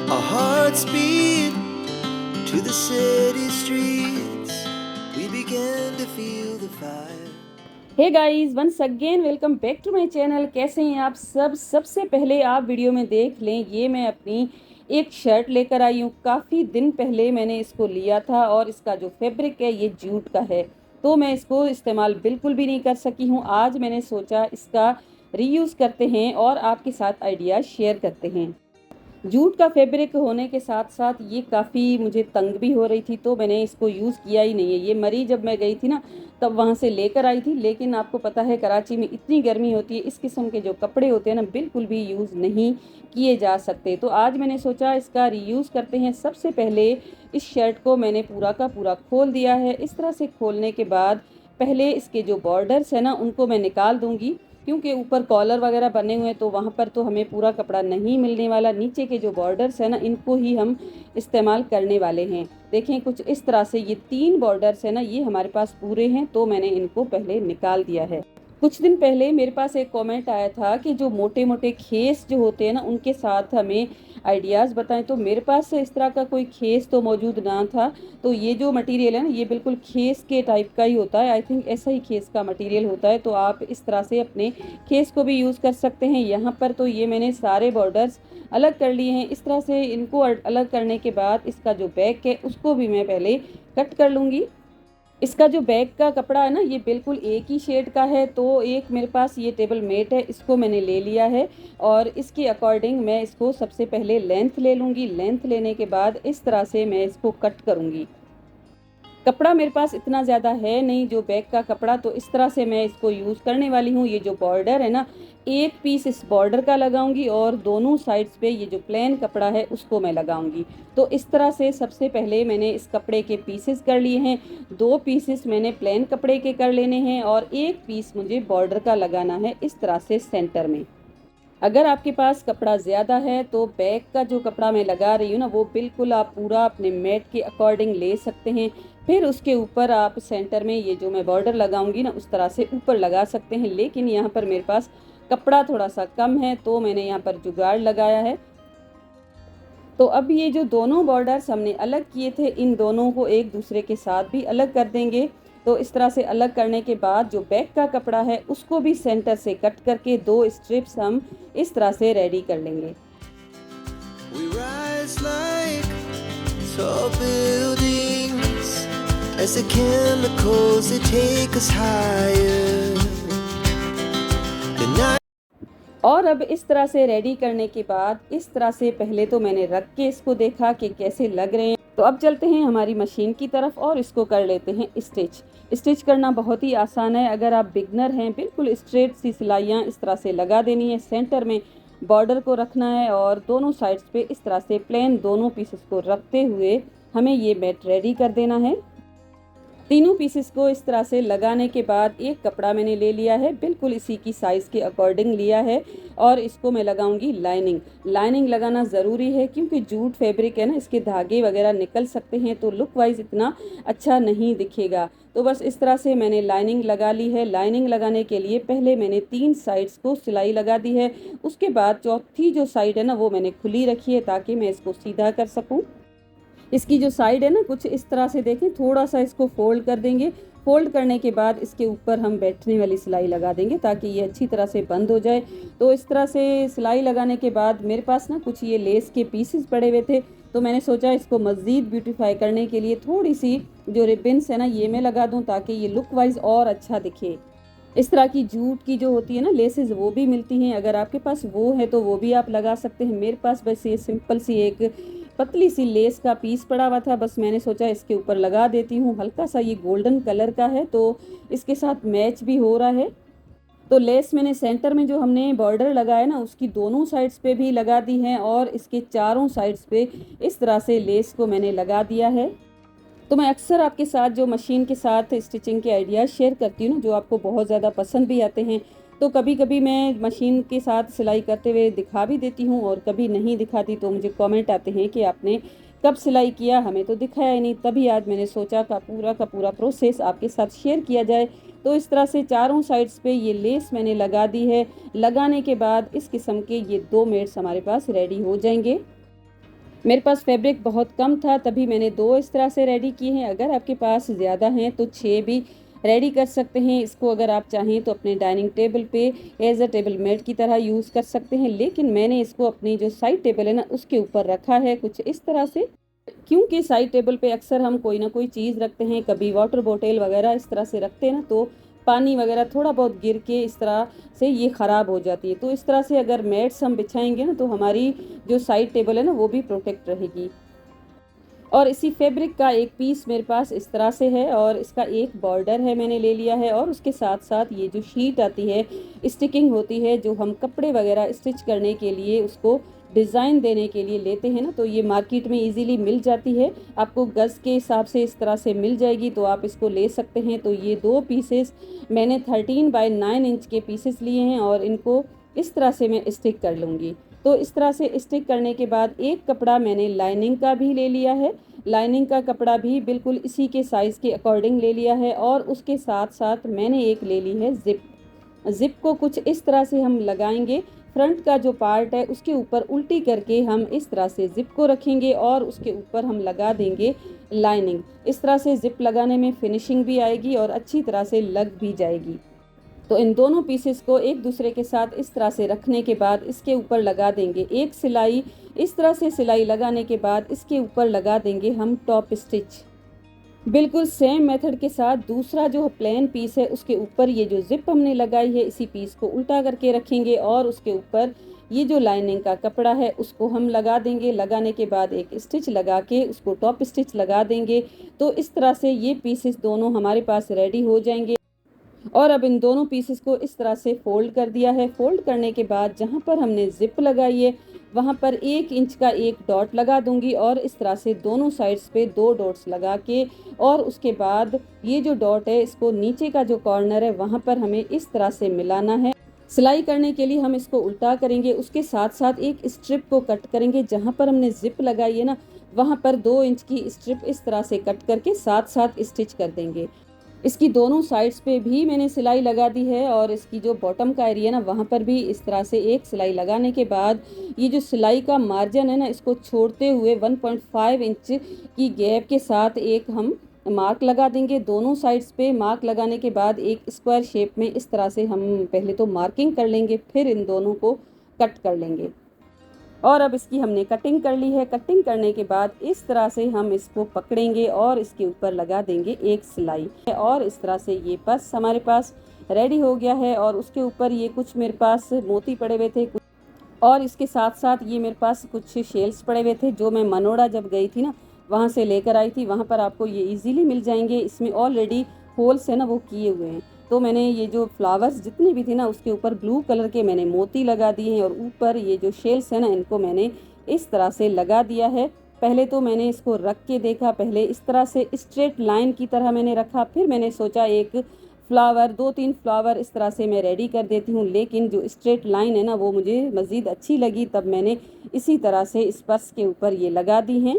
Our hearts beat to the city streets. We began to feel the fire. Hey guys, once again welcome back to my channel. कैसे हैं आप सब? सबसे पहले आप video में देख लें, ये मैं अपनी एक शर्ट लेकर आई हूँ। काफ़ी दिन पहले मैंने इसको लिया था और इसका जो फैब्रिक है ये जूट का है, तो मैं इसको इस्तेमाल बिल्कुल भी नहीं कर सकी हूँ। आज मैंने सोचा इसका रीयूज़ करते हैं और आपके साथ आइडिया शेयर करते हैं। जूट का फैब्रिक होने के साथ साथ ये काफ़ी मुझे तंग भी हो रही थी, तो मैंने इसको यूज़ किया ही नहीं है। ये मरी जब मैं गई थी ना, तब वहाँ से लेकर आई थी, लेकिन आपको पता है कराची में इतनी गर्मी होती है, इस किस्म के जो कपड़े होते हैं ना बिल्कुल भी यूज़ नहीं किए जा सकते। तो आज मैंने सोचा इसका रीयूज़ करते हैं। सबसे पहले इस शर्ट को मैंने पूरा का पूरा खोल दिया है। इस तरह से खोलने के बाद पहले इसके जो बॉर्डर्स है ना उनको मैं निकाल दूंगी, क्योंकि ऊपर कॉलर वगैरह बने हुए हैं तो वहाँ पर तो हमें पूरा कपड़ा नहीं मिलने वाला। नीचे के जो बॉर्डर्स है ना इनको ही हम इस्तेमाल करने वाले हैं। देखें कुछ इस तरह से ये 3 बॉर्डर्स है ना, ये हमारे पास पूरे हैं, तो मैंने इनको पहले निकाल दिया है। कुछ दिन पहले मेरे पास एक कमेंट आया था कि जो मोटे मोटे खेस जो होते हैं ना उनके साथ हमें आइडियाज़ बताएं, तो मेरे पास इस तरह का कोई खेस तो मौजूद ना था। तो ये जो मटेरियल है ना ये बिल्कुल खेस के टाइप का ही होता है। आई थिंक ऐसा ही खेस का मटेरियल होता है, तो आप इस तरह से अपने खेस को भी यूज़ कर सकते हैं। यहाँ पर तो ये मैंने सारे बॉर्डर्स अलग कर लिए हैं। इस तरह से इनको अलग करने के बाद इसका जो बैक है उसको भी मैं पहले कट कर लूँगी। इसका जो बैक का कपड़ा है ना ये बिल्कुल एक ही शेड का है, तो एक मेरे पास ये टेबल मेट है, इसको मैंने ले लिया है और इसके अकॉर्डिंग मैं इसको सबसे पहले लेंथ ले लूँगी। लेंथ लेने के बाद इस तरह से मैं इसको कट करूँगी। कपड़ा मेरे पास इतना ज़्यादा है नहीं जो बैक का कपड़ा, तो इस तरह से मैं इसको यूज़ करने वाली हूँ। ये जो बॉर्डर है ना, एक पीस इस बॉर्डर का लगाऊंगी और दोनों साइड्स पे ये जो प्लेन कपड़ा है उसको मैं लगाऊंगी। तो इस तरह से सबसे पहले मैंने इस कपड़े के पीसेस कर लिए हैं। 2 पीसेस मैंने प्लेन कपड़े के कर लेने हैं और एक पीस मुझे बॉर्डर का लगाना है इस तरह से सेंटर में। अगर आपके पास कपड़ा ज़्यादा है तो बैक का जो कपड़ा मैं लगा रही हूँ ना वो बिल्कुल आप पूरा अपने मैट के अकॉर्डिंग ले सकते हैं। फिर उसके ऊपर आप सेंटर में ये जो मैं बॉर्डर लगाऊंगी ना उस तरह से ऊपर लगा सकते हैं। लेकिन यहाँ पर मेरे पास कपड़ा थोड़ा सा कम है, तो मैंने यहाँ पर जुगाड़ लगाया है। तो अब ये जो दोनों बॉर्डर्स हमने अलग किए थे, इन दोनों को एक दूसरे के साथ भी अलग कर देंगे। तो इस तरह से अलग करने के बाद जो बैक का कपड़ा है उसको भी सेंटर से कट करके 2 स्ट्रिप्स हम इस तरह से रेडी कर लेंगे। We rise like tall buildings as the chemicals they take us higher. The night. और अब इस तरह से रेडी करने के बाद इस तरह से पहले तो मैंने रख के इसको देखा कि कैसे लग रहे हैं। तो अब चलते हैं हमारी मशीन की तरफ और इसको कर लेते हैं स्टिच। स्टिच करना बहुत ही आसान है। अगर आप बिगनर हैं, बिल्कुल स्ट्रेट सी सिलाइयाँ इस तरह से लगा देनी है। सेंटर में बॉर्डर को रखना है और दोनों साइड्स पे इस तरह से प्लेन दोनों पीसेस को रखते हुए हमें ये मैट रेडी कर देना है। तीनों पीसेस को इस तरह से लगाने के बाद एक कपड़ा मैंने ले लिया है, बिल्कुल इसी की साइज़ के अकॉर्डिंग लिया है और इसको मैं लगाऊंगी लाइनिंग। लाइनिंग लगाना ज़रूरी है क्योंकि जूट फैब्रिक है ना, इसके धागे वगैरह निकल सकते हैं तो लुक वाइज इतना अच्छा नहीं दिखेगा। तो बस इस तरह से मैंने लाइनिंग लगा ली है। लाइनिंग लगाने के लिए पहले मैंने 3 साइड्स को सिलाई लगा दी है। उसके बाद चौथी जो साइड है ना वो मैंने खुली रखी है ताकि मैं इसको सीधा कर सकूँ। इसकी जो साइड है ना कुछ इस तरह से देखें, थोड़ा सा इसको फोल्ड कर देंगे। फोल्ड करने के बाद इसके ऊपर हम बैठने वाली सिलाई लगा देंगे ताकि ये अच्छी तरह से बंद हो जाए। तो इस तरह से सिलाई लगाने के बाद मेरे पास ना कुछ ये लेस के पीसेस पड़े हुए थे, तो मैंने सोचा इसको मज़ीद ब्यूटीफाई करने के लिए थोड़ी सी जो रिबन्स है ना ये मैं लगा दूँ ताकि ये लुक वाइज और अच्छा दिखे। इस तरह की जूट की जो होती है ना लेसेस वो भी मिलती हैं, अगर आपके पास वो है तो वो भी आप लगा सकते हैं। मेरे पास बस ये सिंपल सी एक पतली सी लेस का पीस पड़ा हुआ था, बस मैंने सोचा इसके ऊपर लगा देती हूँ। हल्का सा ये गोल्डन कलर का है तो इसके साथ मैच भी हो रहा है। तो लेस मैंने सेंटर में जो हमने बॉर्डर लगाया ना उसकी दोनों साइड्स पे भी लगा दी है और इसके चारों साइड्स पे इस तरह से लेस को मैंने लगा दिया है। तो मैं अक्सर आपके साथ जो मशीन के साथ स्टिचिंग के आइडियाज़ शेयर करती हूँ ना, जो आपको बहुत ज़्यादा पसंद भी आते हैं, तो कभी कभी मैं मशीन के साथ सिलाई करते हुए दिखा भी देती हूँ और कभी नहीं दिखाती। तो मुझे कमेंट आते हैं कि आपने कब सिलाई किया, हमें तो दिखाया ही नहीं। तभी आज मैंने सोचा का पूरा प्रोसेस आपके साथ शेयर किया जाए। तो इस तरह से चारों साइड्स पे ये लेस मैंने लगा दी है। लगाने के बाद इस किस्म के ये 2 मैट्स हमारे पास रेडी हो जाएंगे। मेरे पास फैब्रिक बहुत कम था, तभी मैंने 2 इस तरह से रेडी किए हैं। अगर आपके पास ज़्यादा हैं तो 6 भी रेडी कर सकते हैं। इसको अगर आप चाहें तो अपने डाइनिंग टेबल पे एज अ टेबल मैट की तरह यूज़ कर सकते हैं, लेकिन मैंने इसको अपनी जो साइड टेबल है ना उसके ऊपर रखा है कुछ इस तरह से। क्योंकि साइड टेबल पे अक्सर हम कोई ना कोई चीज़ रखते हैं, कभी वाटर बॉटल वगैरह इस तरह से रखते हैं ना, तो पानी वगैरह थोड़ा बहुत गिर के इस तरह से ये ख़राब हो जाती है। तो इस तरह से अगर मैट्स हम बिछाएंगे ना तो हमारी जो साइड टेबल है ना वो भी प्रोटेक्ट रहेगी। और इसी फैब्रिक का एक पीस मेरे पास इस तरह से है और इसका एक बॉर्डर है मैंने ले लिया है, और उसके साथ साथ ये जो शीट आती है, स्टिकिंग होती है, जो हम कपड़े वगैरह स्टिच करने के लिए उसको डिज़ाइन देने के लिए लेते हैं ना, तो ये मार्केट में इजीली मिल जाती है। आपको गज़ के हिसाब से इस तरह से मिल जाएगी, तो आप इसको ले सकते हैं। तो ये 2 पीसेस मैंने 13 बाय 9 इंच के पीसेस लिए हैं और इनको इस तरह से मैं स्टिक कर लूँगी। तो इस तरह से स्टिक करने के बाद एक कपड़ा मैंने लाइनिंग का भी ले लिया है। लाइनिंग का कपड़ा भी बिल्कुल इसी के साइज़ के अकॉर्डिंग ले लिया है, और उसके साथ साथ मैंने एक ले ली है ज़िप। ज़िप को कुछ इस तरह से हम लगाएंगे, फ्रंट का जो पार्ट है उसके ऊपर उल्टी करके हम इस तरह से ज़िप को रखेंगे और उसके ऊपर हम लगा देंगे लाइनिंग। इस तरह से ज़िप लगाने में फिनिशिंग भी आएगी और अच्छी तरह से लग भी जाएगी। तो इन दोनों पीसेस को एक दूसरे के साथ इस तरह से रखने के बाद इसके ऊपर लगा देंगे एक सिलाई। इस तरह से सिलाई लगाने के बाद इसके ऊपर लगा देंगे हम टॉप स्टिच। बिल्कुल सेम मेथड के साथ दूसरा जो प्लेन पीस है उसके ऊपर ये जो जिप हमने लगाई है इसी पीस को उल्टा करके रखेंगे और उसके ऊपर ये जो लाइनिंग का कपड़ा है उसको हम लगा देंगे। लगाने के बाद एक स्टिच लगा के उसको टॉप स्टिच लगा देंगे। तो इस तरह से ये पीसेस दोनों हमारे पास रेडी हो जाएंगे। और अब इन दोनों पीसेस को इस तरह से फोल्ड कर दिया है। फोल्ड करने के बाद जहाँ पर हमने जिप लगाई है वहाँ पर 1 इंच का एक डॉट लगा दूंगी और इस तरह से दोनों साइड्स पे 2 डॉट्स लगा के, और उसके बाद ये जो डॉट है इसको नीचे का जो कॉर्नर है वहाँ पर हमें इस तरह से मिलाना है। सिलाई करने के लिए हम इसको उल्टा करेंगे, उसके साथ साथ एक स्ट्रिप को कट करेंगे। जहाँ पर हमने जिप लगाई है ना वहाँ पर 2 इंच की स्ट्रिप इस तरह से कट करके साथ साथ स्टिच कर देंगे। इसकी दोनों साइड्स पे भी मैंने सिलाई लगा दी है और इसकी जो बॉटम का एरिया ना वहाँ पर भी इस तरह से एक सिलाई लगाने के बाद ये जो सिलाई का मार्जिन है ना इसको छोड़ते हुए 1.5 इंच की गैप के साथ एक हम मार्क लगा देंगे। दोनों साइड्स पे मार्क लगाने के बाद एक स्क्वायर शेप में इस तरह से हम पहले तो मार्किंग कर लेंगे, फिर इन दोनों को कट कर लेंगे। और अब इसकी हमने कटिंग कर ली है। कटिंग करने के बाद इस तरह से हम इसको पकड़ेंगे और इसके ऊपर लगा देंगे एक सिलाई, और इस तरह से ये पर्स हमारे पास रेडी हो गया है। और उसके ऊपर ये कुछ मेरे पास मोती पड़े हुए थे और इसके साथ साथ ये मेरे पास कुछ शेल्स पड़े हुए थे जो मैं मनोड़ा जब गई थी ना वहाँ से लेकर आई थी। वहाँ पर आपको ये इजीली मिल जाएंगे। इसमें ऑलरेडी होल्स है ना वो किए हुए हैं। तो मैंने ये जो फ्लावर्स जितने भी थे ना उसके ऊपर ब्लू कलर के मैंने मोती लगा दिए हैं, और ऊपर ये जो शेल्स है ना इनको मैंने इस तरह से लगा दिया है। पहले तो मैंने इसको रख के देखा, पहले इस तरह से स्ट्रेट लाइन की तरह मैंने रखा, फिर मैंने सोचा एक फ्लावर 2-3 फ्लावर इस तरह से मैं रेडी कर देती हूँ, लेकिन जो स्ट्रेट लाइन है ना वो मुझे मज़ीद अच्छी लगी, तब मैंने इसी तरह से इस पर्स के ऊपर ये लगा दी हैं।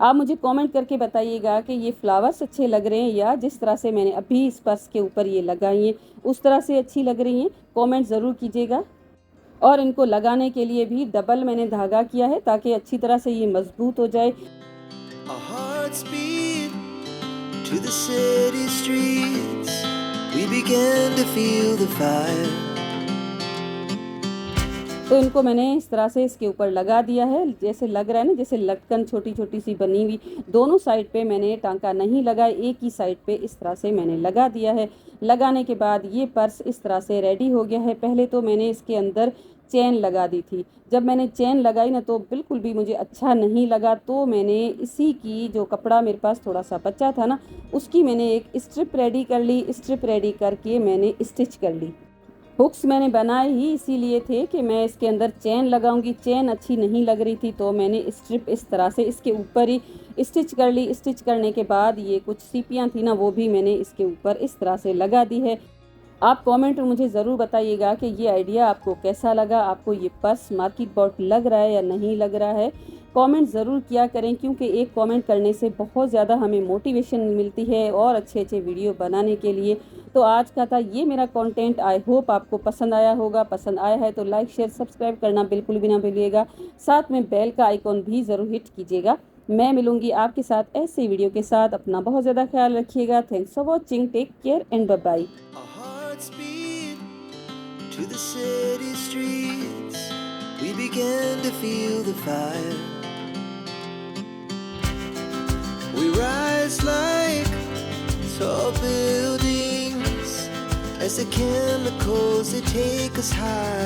आप मुझे कमेंट करके बताइएगा कि ये फ्लावर्स अच्छे लग रहे हैं या जिस तरह से मैंने अभी इस पर्स के ऊपर ये लगाई हैं उस तरह से अच्छी लग रही हैं। कमेंट ज़रूर कीजिएगा। और इनको लगाने के लिए भी डबल मैंने धागा किया है ताकि अच्छी तरह से ये मजबूत हो जाए। Our hearts beat to the city streets. We began to feel the fire. तो इनको मैंने इस तरह से इसके ऊपर लगा दिया है। जैसे लग रहा है ना जैसे लटकन छोटी छोटी सी बनी हुई। दोनों साइड पे मैंने टांका नहीं लगाया, एक ही साइड पे इस तरह से मैंने लगा दिया है। लगाने के बाद ये पर्स इस तरह से रेडी हो गया है। पहले तो मैंने इसके अंदर चेन लगा दी थी। जब मैंने चेन लगाई ना तो बिल्कुल भी मुझे अच्छा नहीं लगा, तो मैंने इसी की जो कपड़ा मेरे पास थोड़ा सा बचा था ना उसकी मैंने एक स्ट्रिप रेडी कर ली। स्ट्रिप रेडी करके मैंने स्टिच कर ली। हुक्स मैंने बनाए ही इसीलिए थे कि मैं इसके अंदर चेन लगाऊंगी। चेन अच्छी नहीं लग रही थी तो मैंने स्ट्रिप इस तरह से इसके ऊपर ही स्टिच कर ली। स्टिच करने के बाद ये कुछ सीपियाँ थी ना वो भी मैंने इसके ऊपर इस तरह से लगा दी है। आप कमेंट में मुझे ज़रूर बताइएगा कि ये आइडिया आपको कैसा लगा। आपको ये पर्स मार्केट बॉट लग रहा है या नहीं लग रहा है, कमेंट ज़रूर किया करें, क्योंकि एक कमेंट करने से बहुत ज़्यादा हमें मोटिवेशन मिलती है और अच्छे अच्छे वीडियो बनाने के लिए। तो आज का था ये मेरा कंटेंट। आई होप आपको पसंद आया होगा। पसंद आया है तो लाइक शेयर सब्सक्राइब करना बिल्कुल भी ना भूलिएगा। साथ में बेल का आइकॉन भी ज़रूर हिट कीजिएगा। मैं मिलूंगी आपके साथ ऐसे वीडियो के साथ। अपना बहुत ज़्यादा ख्याल रखिएगा। Thanks for watching. Take care and bye bye. Our hearts beat to the city streets. We began to feel the fire. We rise like tall buildings as the chemicals they take us high.